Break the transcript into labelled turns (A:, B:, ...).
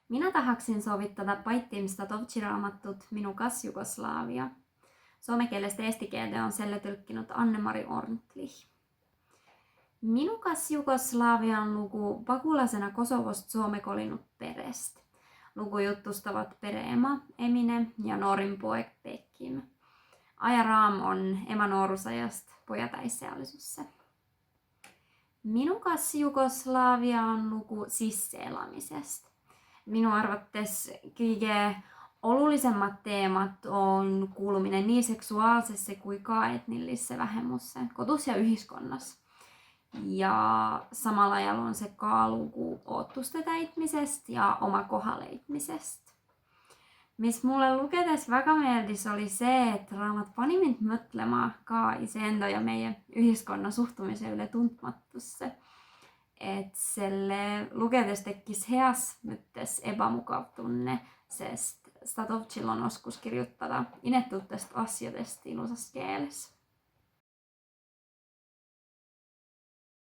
A: Minä tahaksin sovittada paittiimista tovtsi-raamattut Minukas Jugoslavia. Suomenkielestä estikieltä on selle tulkkinut Anne-Mari Orntlich. Minukas Jugoslavia on luku pakulasena Kosovosta Suomeen kolinut perestä. Luku juttustavat pere Ema, Emine ja Norin poek Pekim. Aja raam on Ema nuorusajasta pojatäisseallisuussa. Minukas Jugoslavia on luku sisseelamisesta. Minun arvattes kaikkein olullisemmat teemat on kuuluminen niin seksuaalisessa kuin etnillisessä vähemmässä kotus ja yhteiskunnassa. Ja samalla ajalla on se kaaluku oottusten täitmisestä ja oma kohdaleitmisestä. Mis mulle lukedes väga meeldis oli se, että raamat pani mind mõtlema ka iseenda ja meie ühiskonna suhtumise üle tundmatusse. Et selle lugedes tekkis heas mõttes ebamugav tunne, sest Statovtšil on oskus kirjutada inetutest asjadest ilusas keeles.